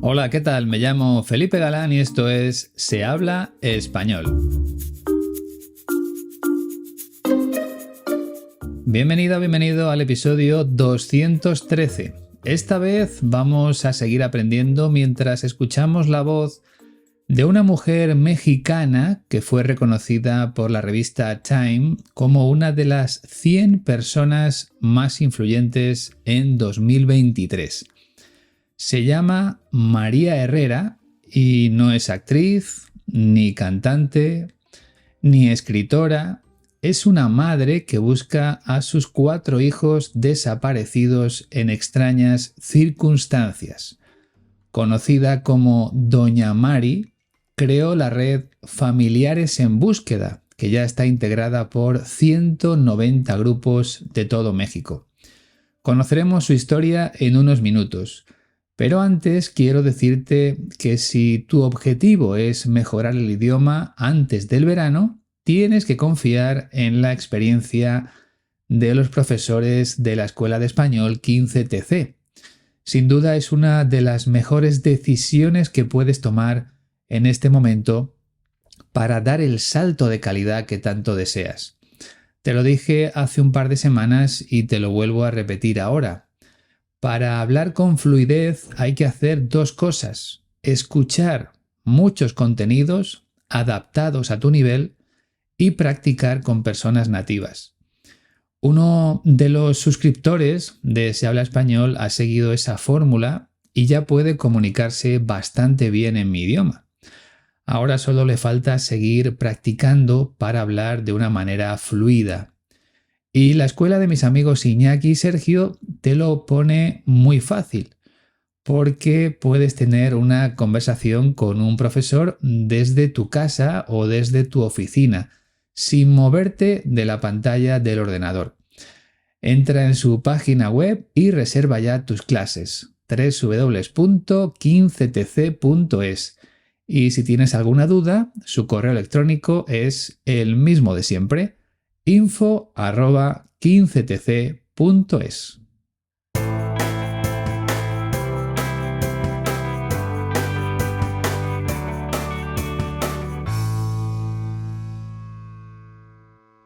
Hola, ¿qué tal? Me llamo Felipe Galán y esto es Se habla español. Bienvenido al episodio 213. Esta vez vamos a seguir aprendiendo mientras escuchamos la voz de una mujer mexicana que fue reconocida por la revista Time como una de las 100 personas más influyentes en 2023. Se llama María Herrera y no es actriz, ni cantante, ni escritora. Es una madre que busca a sus 4 hijos desaparecidos en extrañas circunstancias. Conocida como Doña Mari, creó la red Familiares en Búsqueda, que ya está integrada por 190 grupos de todo México. Conoceremos su historia en unos minutos. Pero antes quiero decirte que si tu objetivo es mejorar el idioma antes del verano, tienes que confiar en la experiencia de los profesores de la Escuela de Español 15TC. Sin duda es una de las mejores decisiones que puedes tomar en este momento para dar el salto de calidad que tanto deseas. Te lo dije hace un par de semanas y te lo vuelvo a repetir ahora. Para hablar con fluidez hay que hacer 2 cosas: escuchar muchos contenidos adaptados a tu nivel y practicar con personas nativas. Uno de los suscriptores de Se habla español ha seguido esa fórmula y ya puede comunicarse bastante bien en mi idioma. Ahora solo le falta seguir practicando para hablar de una manera fluida. Y la escuela de mis amigos Iñaki y Sergio te lo pone muy fácil, porque puedes tener una conversación con un profesor desde tu casa o desde tu oficina, sin moverte de la pantalla del ordenador. Entra en su página web y reserva ya tus clases, www.15tc.es. Y si tienes alguna duda, su correo electrónico es el mismo de siempre: info@15tc.es.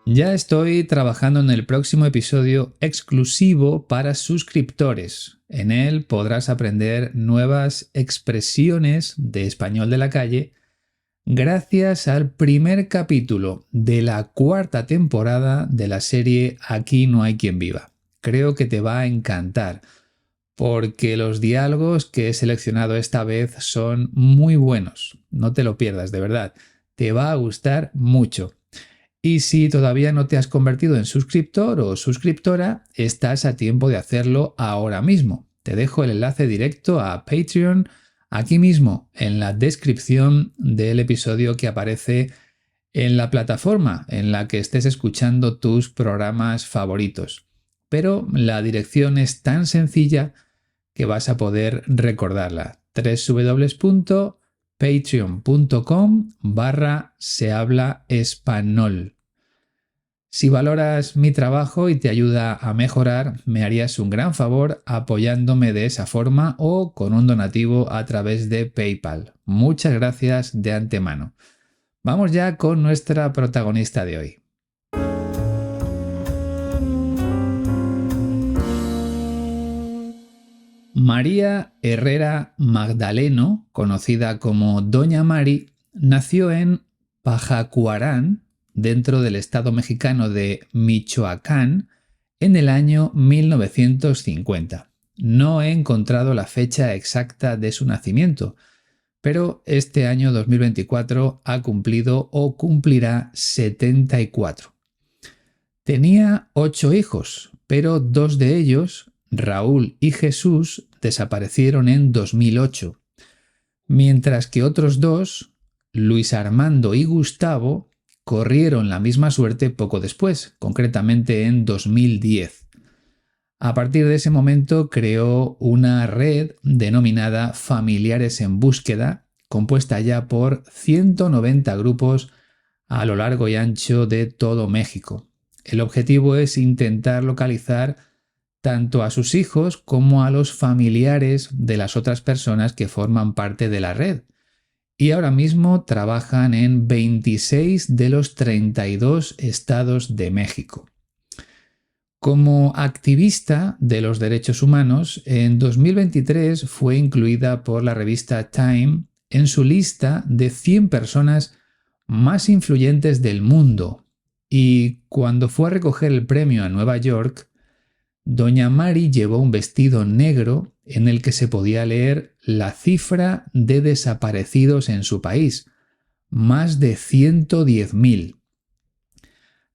Ya estoy trabajando en el próximo episodio exclusivo para suscriptores. En él podrás aprender nuevas expresiones de español de la calle gracias al primer capítulo de la 4ª temporada de la serie Aquí no hay quien viva. Creo que te va a encantar, porque los diálogos que he seleccionado esta vez son muy buenos. No te lo pierdas, de verdad. Te va a gustar mucho. Y si todavía no te has convertido en suscriptor o suscriptora, estás a tiempo de hacerlo ahora mismo. Te dejo el enlace directo a Patreon aquí mismo en la descripción del episodio que aparece en la plataforma en la que estés escuchando tus programas favoritos. Pero la dirección es tan sencilla que vas a poder recordarla: www.patreon.com/sehablaespanol. Si valoras mi trabajo y te ayuda a mejorar, me harías un gran favor apoyándome de esa forma o con un donativo a través de PayPal. Muchas gracias de antemano. Vamos ya con nuestra protagonista de hoy. María Herrera Magdaleno, conocida como Doña Mari, nació en Pajacuarán, dentro del estado mexicano de Michoacán, en el año 1950. No he encontrado la fecha exacta de su nacimiento, pero este año 2024 ha cumplido o cumplirá 74. Tenía 8 hijos, pero 2 de ellos, Raúl y Jesús, desaparecieron en 2008, mientras que otros 2, Luis Armando y Gustavo, corrieron la misma suerte poco después, concretamente en 2010. A partir de ese momento creó una red denominada Familiares en Búsqueda, compuesta ya por 190 grupos a lo largo y ancho de todo México. El objetivo es intentar localizar tanto a sus hijos como a los familiares de las otras personas que forman parte de la red. Y ahora mismo trabajan en 26 de los 32 estados de México. Como activista de los derechos humanos, en 2023 fue incluida por la revista Time en su lista de 100 personas más influyentes del mundo. Y cuando fue a recoger el premio a Nueva York, Doña Mari llevó un vestido negro en el que se podía leer la cifra de desaparecidos en su país, más de 110.000.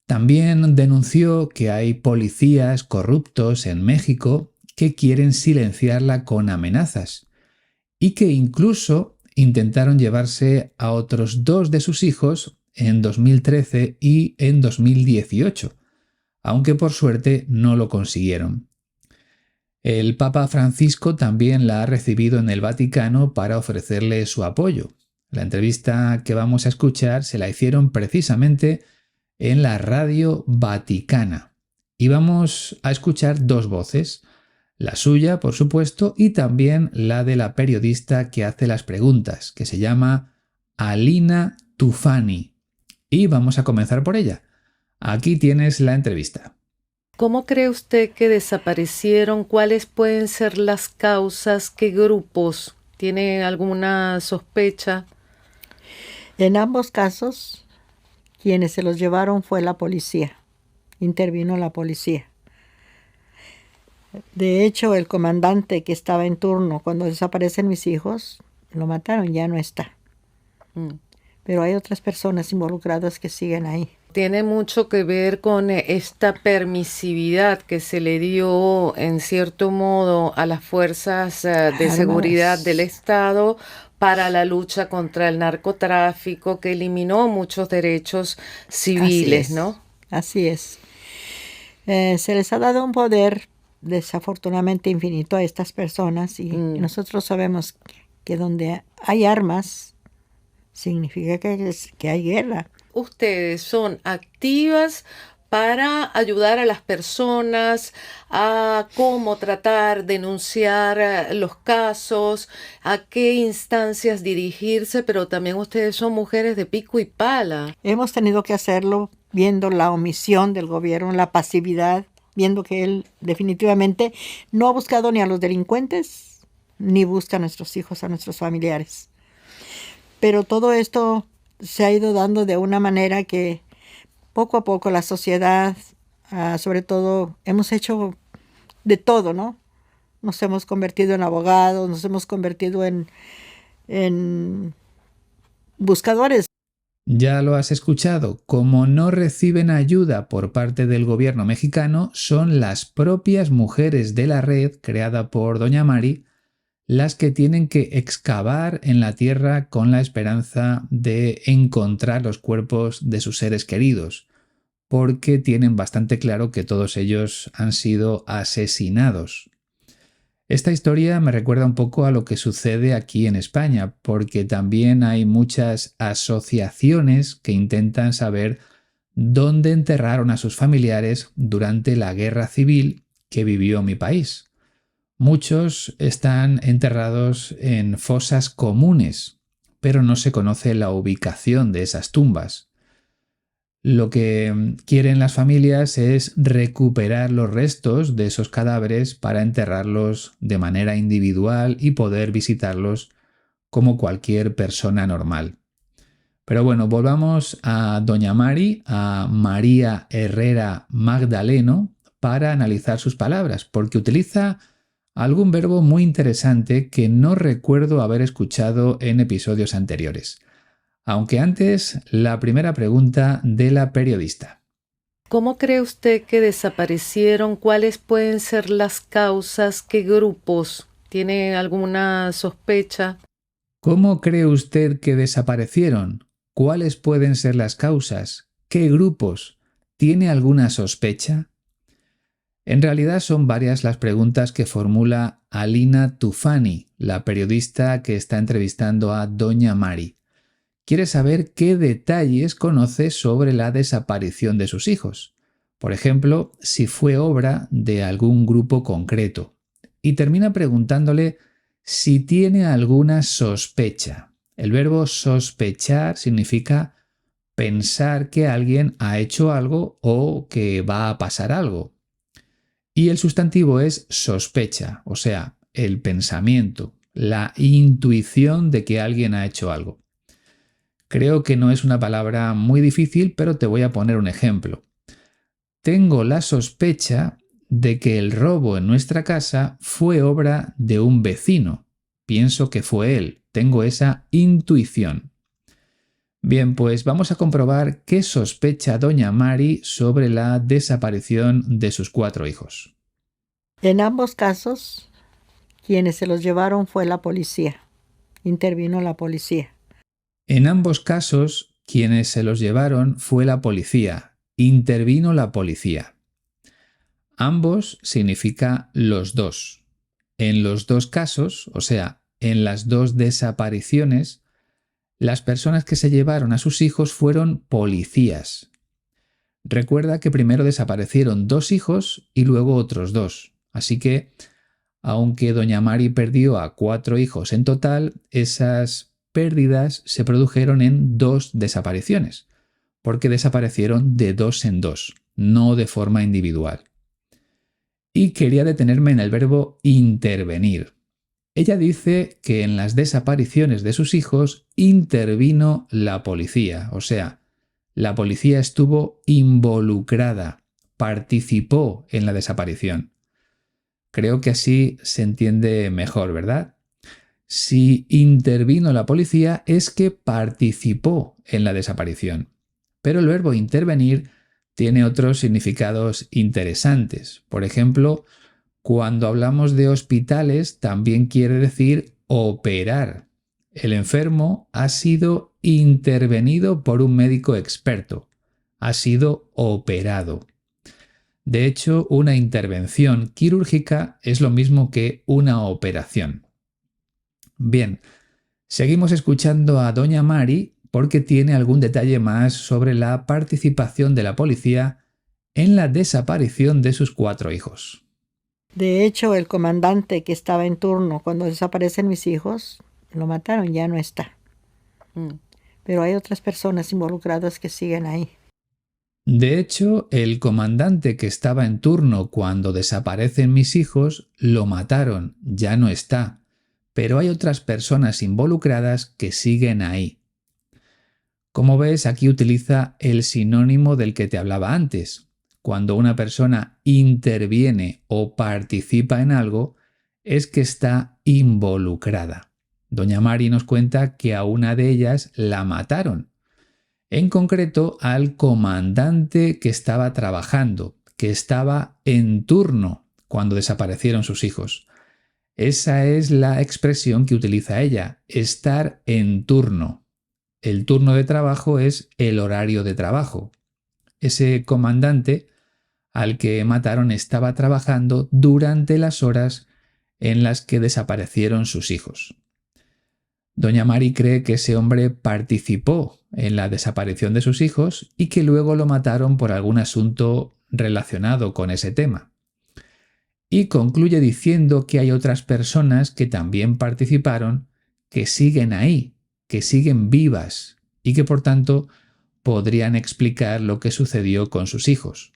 También denunció que hay policías corruptos en México que quieren silenciarla con amenazas y que incluso intentaron llevarse a otros 2 de sus hijos en 2013 y en 2018, aunque por suerte no lo consiguieron. El Papa Francisco también la ha recibido en el Vaticano para ofrecerle su apoyo. La entrevista que vamos a escuchar se la hicieron precisamente en la Radio Vaticana. Y vamos a escuchar 2 voces, la suya, por supuesto, y también la de la periodista que hace las preguntas, que se llama Alina Tufani. Y vamos a comenzar por ella. Aquí tienes la entrevista. ¿Cómo cree usted que desaparecieron? ¿Cuáles pueden ser las causas? ¿Qué grupos? ¿Tiene alguna sospecha? En ambos casos, quienes se los llevaron fue la policía. Intervino la policía. De hecho, el comandante que estaba en turno cuando desaparecen mis hijos, lo mataron, ya no está. Pero hay otras personas involucradas que siguen ahí. Tiene mucho que ver con esta permisividad que se le dio, en cierto modo, a las fuerzas de seguridad del Estado para la lucha contra el narcotráfico, que eliminó muchos derechos civiles, ¿no? Así es. Se les ha dado un poder desafortunadamente infinito a estas personas y nosotros sabemos que donde hay armas significa que hay guerra. Ustedes son activas para ayudar a las personas a cómo tratar, denunciar los casos, a qué instancias dirigirse, pero también ustedes son mujeres de pico y pala. Hemos tenido que hacerlo viendo la omisión del gobierno, la pasividad, viendo que él definitivamente no ha buscado ni a los delincuentes, ni busca a nuestros hijos, a nuestros familiares. Pero todo esto se ha ido dando de una manera que poco a poco la sociedad, sobre todo, hemos hecho de todo, ¿no? Nos hemos convertido en abogados, nos hemos convertido en buscadores. Ya lo has escuchado, como no reciben ayuda por parte del gobierno mexicano, son las propias mujeres de la red creada por Doña Mari las que tienen que excavar en la tierra con la esperanza de encontrar los cuerpos de sus seres queridos, porque tienen bastante claro que todos ellos han sido asesinados. Esta historia me recuerda un poco a lo que sucede aquí en España, porque también hay muchas asociaciones que intentan saber dónde enterraron a sus familiares durante la guerra civil que vivió mi país. Muchos están enterrados en fosas comunes, pero no se conoce la ubicación de esas tumbas. Lo que quieren las familias es recuperar los restos de esos cadáveres para enterrarlos de manera individual y poder visitarlos como cualquier persona normal. Pero bueno, volvamos a Doña Mari, a María Herrera Magdaleno, para analizar sus palabras, porque utiliza algún verbo muy interesante que no recuerdo haber escuchado en episodios anteriores. Aunque antes, la primera pregunta de la periodista. ¿Cómo cree usted que desaparecieron? ¿Cuáles pueden ser las causas? ¿Qué grupos? ¿Tiene alguna sospecha? ¿Cómo cree usted que desaparecieron? ¿Cuáles pueden ser las causas? ¿Qué grupos? ¿Tiene alguna sospecha? En realidad son varias las preguntas que formula Alina Tufani, la periodista que está entrevistando a Doña Mari. Quiere saber qué detalles conoce sobre la desaparición de sus hijos, Por ejemplo, si fue obra de algún grupo concreto. Y termina preguntándole si tiene alguna sospecha. El verbo sospechar significa pensar que alguien ha hecho algo o que va a pasar algo. Y el sustantivo es sospecha, o sea, el pensamiento, la intuición de que alguien ha hecho algo. Creo que no es una palabra muy difícil, pero te voy a poner un ejemplo. Tengo la sospecha de que el robo en nuestra casa fue obra de un vecino. Pienso que fue él. Tengo esa intuición. Bien, pues vamos a comprobar qué sospecha doña Mari sobre la desaparición de sus 4 hijos. En ambos casos, quienes se los llevaron fue la policía. Intervino la policía. En ambos casos, quienes se los llevaron fue la policía. Intervino la policía. Ambos significa los dos. En los dos casos, o sea, en las dos desapariciones, las personas que se llevaron a sus hijos fueron policías. Recuerda que primero desaparecieron 2 hijos y luego otros 2. Así que, aunque doña Mari perdió a 4 hijos en total, esas pérdidas se produjeron en 2 desapariciones, porque desaparecieron de 2 en 2, no de forma individual. Y quería detenerme en el verbo intervenir. Ella dice que en las desapariciones de sus hijos intervino la policía, o sea, la policía estuvo involucrada, participó en la desaparición. Creo que así se entiende mejor, ¿verdad? Si intervino la policía es que participó en la desaparición. Pero el verbo intervenir tiene otros significados interesantes. Por ejemplo, cuando hablamos de hospitales también quiere decir operar. El enfermo ha sido intervenido por un médico experto. Ha sido operado. De hecho, una intervención quirúrgica es lo mismo que una operación. Bien, seguimos escuchando a doña Mari porque tiene algún detalle más sobre la participación de la policía en la desaparición de sus 4 hijos. De hecho, el comandante que estaba en turno cuando desaparecen mis hijos, lo mataron, ya no está. Pero hay otras personas involucradas que siguen ahí. De hecho, el comandante que estaba en turno cuando desaparecen mis hijos, lo mataron, ya no está. Pero hay otras personas involucradas que siguen ahí. Como ves, aquí utiliza el sinónimo del que te hablaba antes. Cuando una persona interviene o participa en algo, es que está involucrada. Doña Mari nos cuenta que a una de ellas la mataron. En concreto, al comandante que estaba trabajando, que estaba en turno cuando desaparecieron sus hijos. Esa es la expresión que utiliza ella, estar en turno. El turno de trabajo es el horario de trabajo. Ese comandante al que mataron estaba trabajando durante las horas en las que desaparecieron sus hijos. Doña Mari cree que ese hombre participó en la desaparición de sus hijos y que luego lo mataron por algún asunto relacionado con ese tema. Y concluye diciendo que hay otras personas que también participaron, que siguen ahí, que siguen vivas y que por tanto podrían explicar lo que sucedió con sus hijos.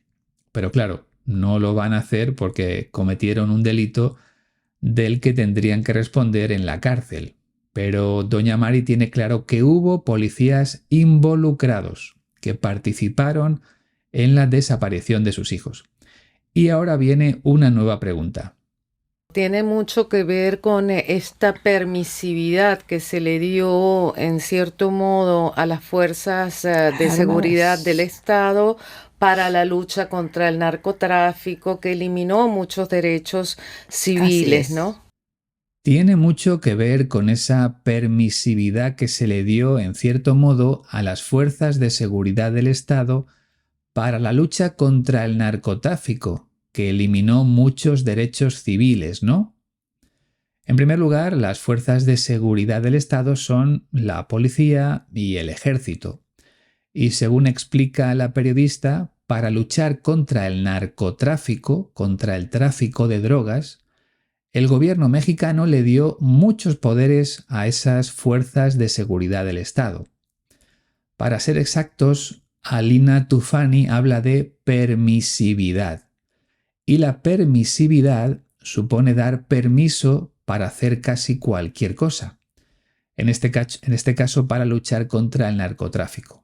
Pero claro, no lo van a hacer porque cometieron un delito del que tendrían que responder en la cárcel. Pero doña Mari tiene claro que hubo policías involucrados, que participaron en la desaparición de sus hijos. Y ahora viene una nueva pregunta. Tiene mucho que ver con esta permisividad que se le dio, en cierto modo, a las fuerzas de seguridad del Estado para la lucha contra el narcotráfico, que eliminó muchos derechos civiles, ¿no? Tiene mucho que ver con esa permisividad que se le dio, en cierto modo, a las fuerzas de seguridad del Estado para la lucha contra el narcotráfico, que eliminó muchos derechos civiles, ¿no? En primer lugar, las fuerzas de seguridad del Estado son la policía y el ejército. Y según explica la periodista, para luchar contra el narcotráfico, contra el tráfico de drogas, el gobierno mexicano le dio muchos poderes a esas fuerzas de seguridad del Estado. Para ser exactos, Alina Tufani habla de permisividad. Y la permisividad supone dar permiso para hacer casi cualquier cosa. En este caso, para luchar contra el narcotráfico.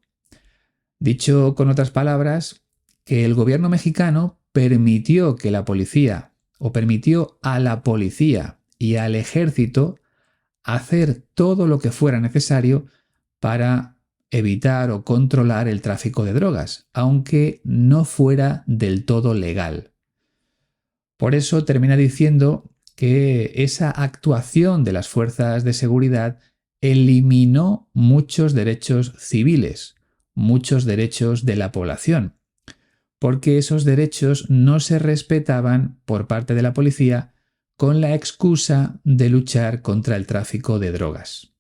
Dicho con otras palabras, que el gobierno mexicano permitió que la policía, o permitió a la policía y al ejército hacer todo lo que fuera necesario para evitar o controlar el tráfico de drogas, aunque no fuera del todo legal. Por eso termina diciendo que esa actuación de las fuerzas de seguridad eliminó muchos derechos civiles, muchos derechos de la población, porque esos derechos no se respetaban por parte de la policía con la excusa de luchar contra el tráfico de drogas.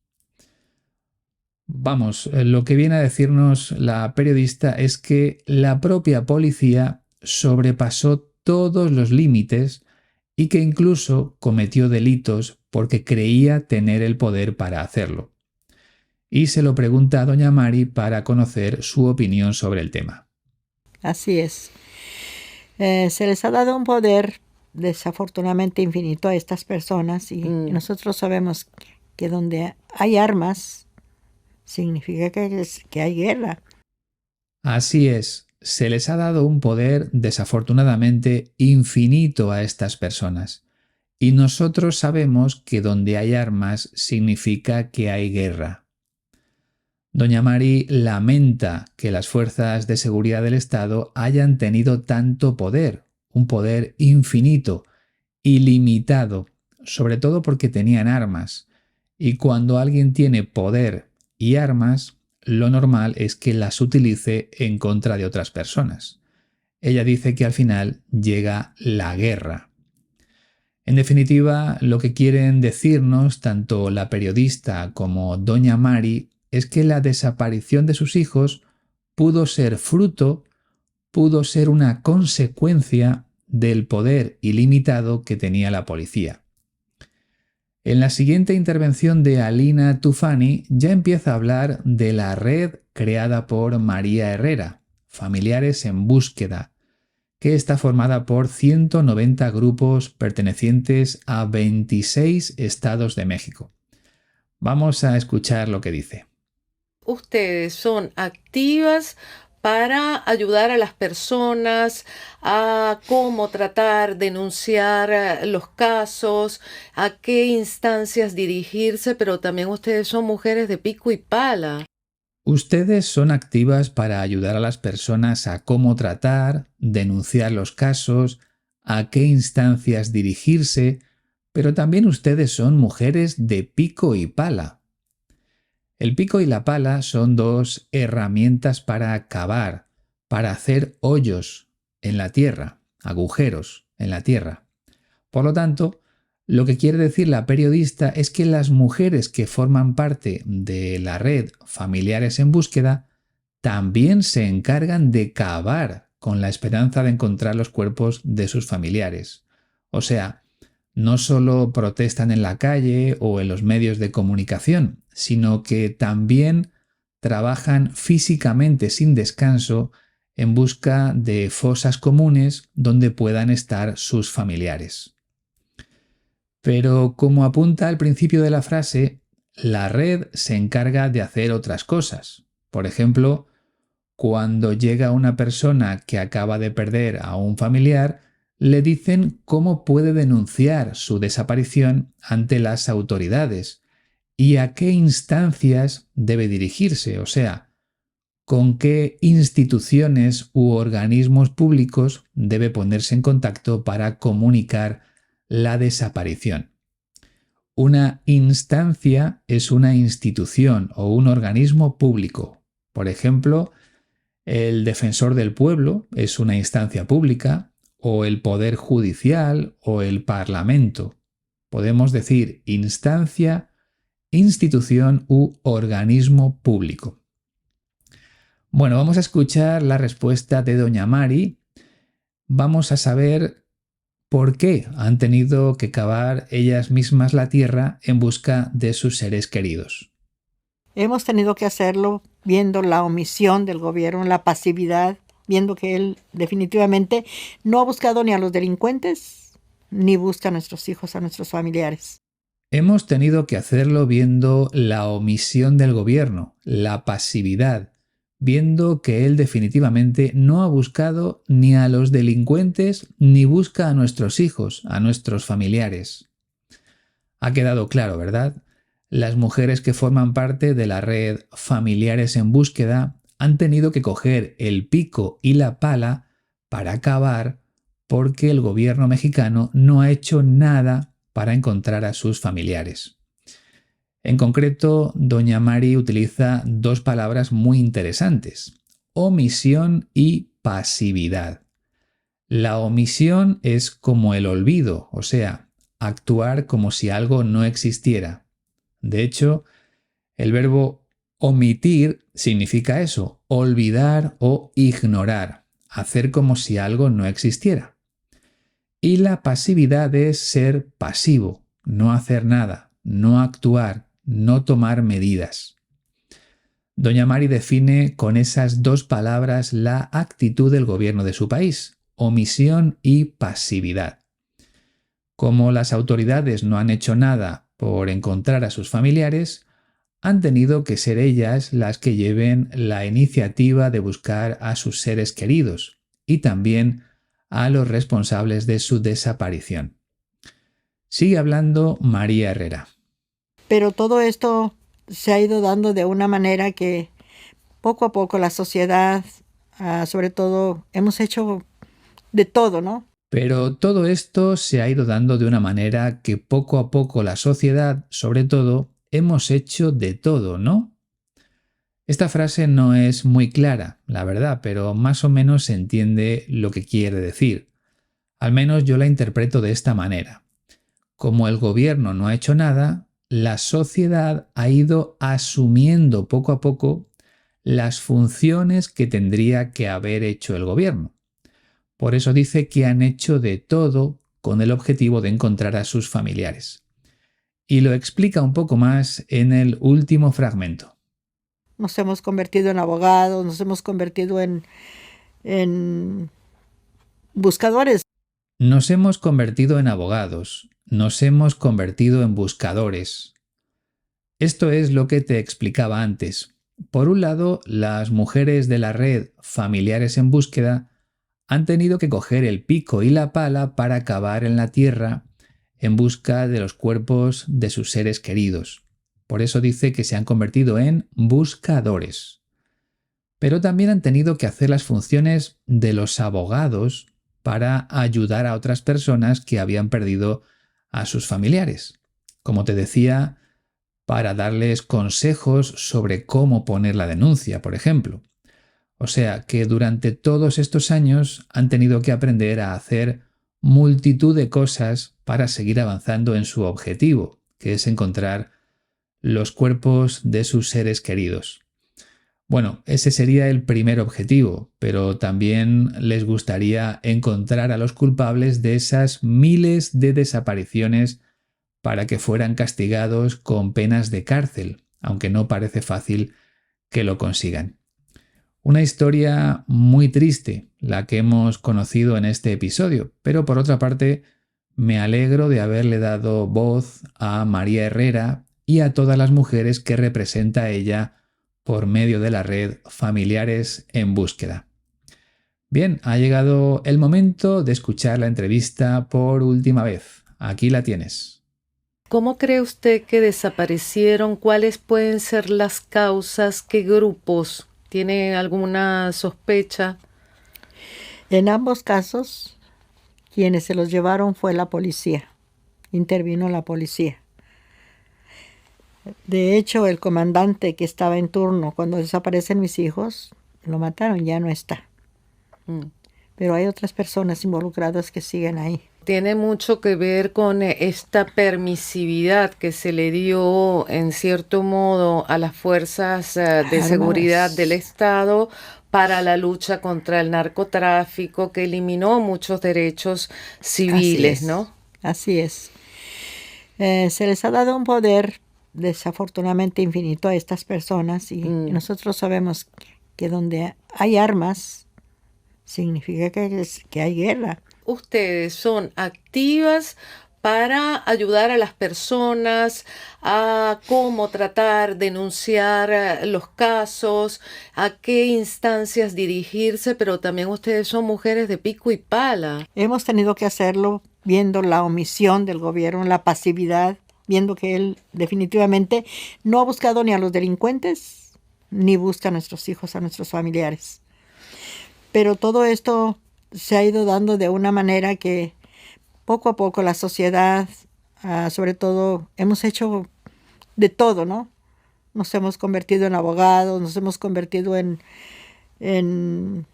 Vamos, lo que viene a decirnos la periodista es que la propia policía sobrepasó todos los límites y que incluso cometió delitos porque creía tener el poder para hacerlo. Y se lo pregunta a doña Mari para conocer su opinión sobre el tema. Así es. Se les ha dado un poder desafortunadamente infinito a estas personas y nosotros sabemos que donde hay armas significa que hay guerra. Así es, se les ha dado un poder desafortunadamente infinito a estas personas. Y nosotros sabemos que donde hay armas significa que hay guerra. Doña Mari lamenta que las fuerzas de seguridad del Estado hayan tenido tanto poder, un poder infinito, ilimitado, sobre todo porque tenían armas. Y cuando alguien tiene poder y armas, lo normal es que las utilice en contra de otras personas. Ella dice que al final llega la guerra. En definitiva, lo que quieren decirnos tanto la periodista como doña Mari es que la desaparición de sus hijos pudo ser una consecuencia del poder ilimitado que tenía la policía. En la siguiente intervención de Alina Tufani ya empieza a hablar de la red creada por María Herrera, Familiares en Búsqueda, que está formada por 190 grupos pertenecientes a 26 estados de México. Vamos a escuchar lo que dice. Ustedes son activas para ayudar a las personas a cómo tratar, denunciar los casos, a qué instancias dirigirse, pero también ustedes son mujeres de pico y pala. Ustedes son activas para ayudar a las personas a cómo tratar, denunciar los casos, a qué instancias dirigirse, pero también ustedes son mujeres de pico y pala. El pico y la pala son dos herramientas para cavar, para hacer hoyos en la tierra, agujeros en la tierra. Por lo tanto, lo que quiere decir la periodista es que las mujeres que forman parte de la red Familiares en Búsqueda también se encargan de cavar con la esperanza de encontrar los cuerpos de sus familiares. O sea, no solo protestan en la calle o en los medios de comunicación, sino que también trabajan físicamente sin descanso en busca de fosas comunes donde puedan estar sus familiares. Pero como apunta al principio de la frase, la red se encarga de hacer otras cosas. Por ejemplo, cuando llega una persona que acaba de perder a un familiar, le dicen cómo puede denunciar su desaparición ante las autoridades y a qué instancias debe dirigirse, o sea, con qué instituciones u organismos públicos debe ponerse en contacto para comunicar la desaparición. Una instancia es una institución o un organismo público. Por ejemplo, el defensor del pueblo es una instancia pública, o el Poder Judicial o el Parlamento. Podemos decir instancia, institución u organismo público. Bueno, vamos a escuchar la respuesta de doña Mari. Vamos a saber por qué han tenido que cavar ellas mismas la tierra en busca de sus seres queridos. Hemos tenido que hacerlo viendo la omisión del gobierno, la pasividad, viendo que él definitivamente no ha buscado ni a los delincuentes, ni busca a nuestros hijos, a nuestros familiares. Hemos tenido que hacerlo viendo la omisión del gobierno, la pasividad, viendo que él definitivamente no ha buscado ni a los delincuentes ni busca a nuestros hijos, a nuestros familiares. Ha quedado claro, ¿verdad? Las mujeres que forman parte de la red Familiares en Búsqueda han tenido que coger el pico y la pala para cavar porque el gobierno mexicano no ha hecho nada para encontrar a sus familiares. En concreto, doña Mari utiliza dos palabras muy interesantes: omisión y pasividad. La omisión es como el olvido, o sea, actuar como si algo no existiera. De hecho, el verbo omitir significa eso, olvidar o ignorar, hacer como si algo no existiera. Y la pasividad es ser pasivo, no hacer nada, no actuar, no tomar medidas. Doña Mari define con esas dos palabras la actitud del gobierno de su país: omisión y pasividad. Como las autoridades no han hecho nada por encontrar a sus familiares, han tenido que ser ellas las que lleven la iniciativa de buscar a sus seres queridos y también a los responsables de su desaparición. Sigue hablando María Herrera. Pero todo esto se ha ido dando de una manera que poco a poco la sociedad, sobre todo, hemos hecho de todo, ¿no? Pero todo esto se ha ido dando de una manera que poco a poco la sociedad, sobre todo, hemos hecho de todo, ¿no? Esta frase no es muy clara, la verdad, pero más o menos se entiende lo que quiere decir. Al menos yo la interpreto de esta manera. Como el gobierno no ha hecho nada, la sociedad ha ido asumiendo poco a poco las funciones que tendría que haber hecho el gobierno. Por eso dice que han hecho de todo con el objetivo de encontrar a sus familiares. Y lo explica un poco más en el último fragmento. Nos hemos convertido en abogados, nos hemos convertido en buscadores. Nos hemos convertido en abogados, nos hemos convertido en buscadores. Esto es lo que te explicaba antes. Por un lado, las mujeres de la red Familiares en Búsqueda han tenido que coger el pico y la pala para cavar en la tierra en busca de los cuerpos de sus seres queridos. Por eso dice que se han convertido en buscadores. Pero también han tenido que hacer las funciones de los abogados para ayudar a otras personas que habían perdido a sus familiares. Como te decía, para darles consejos sobre cómo poner la denuncia, por ejemplo. O sea que durante todos estos años han tenido que aprender a hacer multitud de cosas para seguir avanzando en su objetivo, que es encontrar los cuerpos de sus seres queridos. Bueno, ese sería el primer objetivo, pero también les gustaría encontrar a los culpables de esas miles de desapariciones para que fueran castigados con penas de cárcel, aunque no parece fácil que lo consigan. Una historia muy triste, la que hemos conocido en este episodio, pero por otra parte, me alegro de haberle dado voz a María Herrera y a todas las mujeres que representa ella por medio de la red Familiares en Búsqueda. Bien, ha llegado el momento de escuchar la entrevista por última vez. Aquí la tienes. ¿Cómo cree usted que desaparecieron? ¿Cuáles pueden ser las causas? ¿Qué grupos? ¿Tiene alguna sospecha? En ambos casos, quienes se los llevaron fue la policía. Intervino la policía. De hecho, el comandante que estaba en turno cuando desaparecen mis hijos, lo mataron, ya no está. Pero hay otras personas involucradas que siguen ahí. tiene mucho que ver con esta permisividad que se le dio en cierto modo a las fuerzas de seguridad del Estado para la lucha contra el narcotráfico, que eliminó muchos derechos civiles, ¿no? Así es. Se les ha dado un poder desafortunadamente infinito a estas personas y nosotros sabemos que donde hay armas significa que hay guerra. Ustedes son activas para ayudar a las personas a cómo tratar, denunciar los casos, a qué instancias dirigirse, pero también ustedes son mujeres de pico y pala. Hemos tenido que hacerlo viendo la omisión del gobierno, la pasividad, viendo que él definitivamente no ha buscado ni a los delincuentes, ni busca a nuestros hijos, a nuestros familiares. Pero todo esto se ha ido dando de una manera que poco a poco la sociedad, sobre todo, hemos hecho de todo, ¿no? Nos hemos convertido en abogados, nos hemos convertido en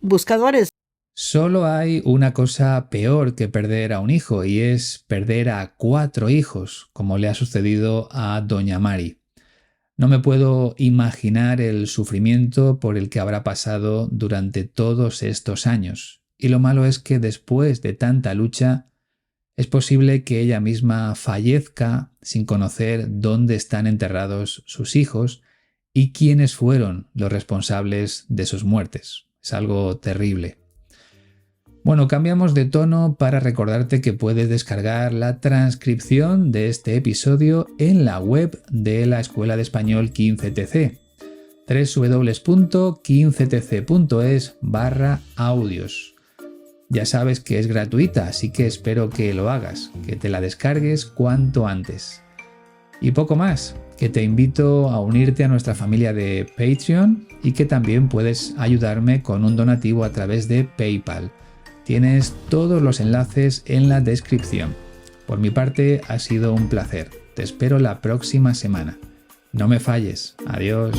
buscadores. Solo hay una cosa peor que perder a un hijo y es perder a 4 hijos, como le ha sucedido a doña Mari. No me puedo imaginar el sufrimiento por el que habrá pasado durante todos estos años. Y lo malo es que después de tanta lucha, es posible que ella misma fallezca sin conocer dónde están enterrados sus hijos y quiénes fueron los responsables de sus muertes. Es algo terrible. Bueno, cambiamos de tono para recordarte que puedes descargar la transcripción de este episodio en la web de la Escuela de Español 15TC, www.15tc.es/audios. Ya sabes que es gratuita, así que espero que lo hagas, que te la descargues cuanto antes. Y poco más, que te invito a unirte a nuestra familia de Patreon y que también puedes ayudarme con un donativo a través de PayPal. Tienes todos los enlaces en la descripción. Por mi parte ha sido un placer. Te espero la próxima semana. No me falles. Adiós.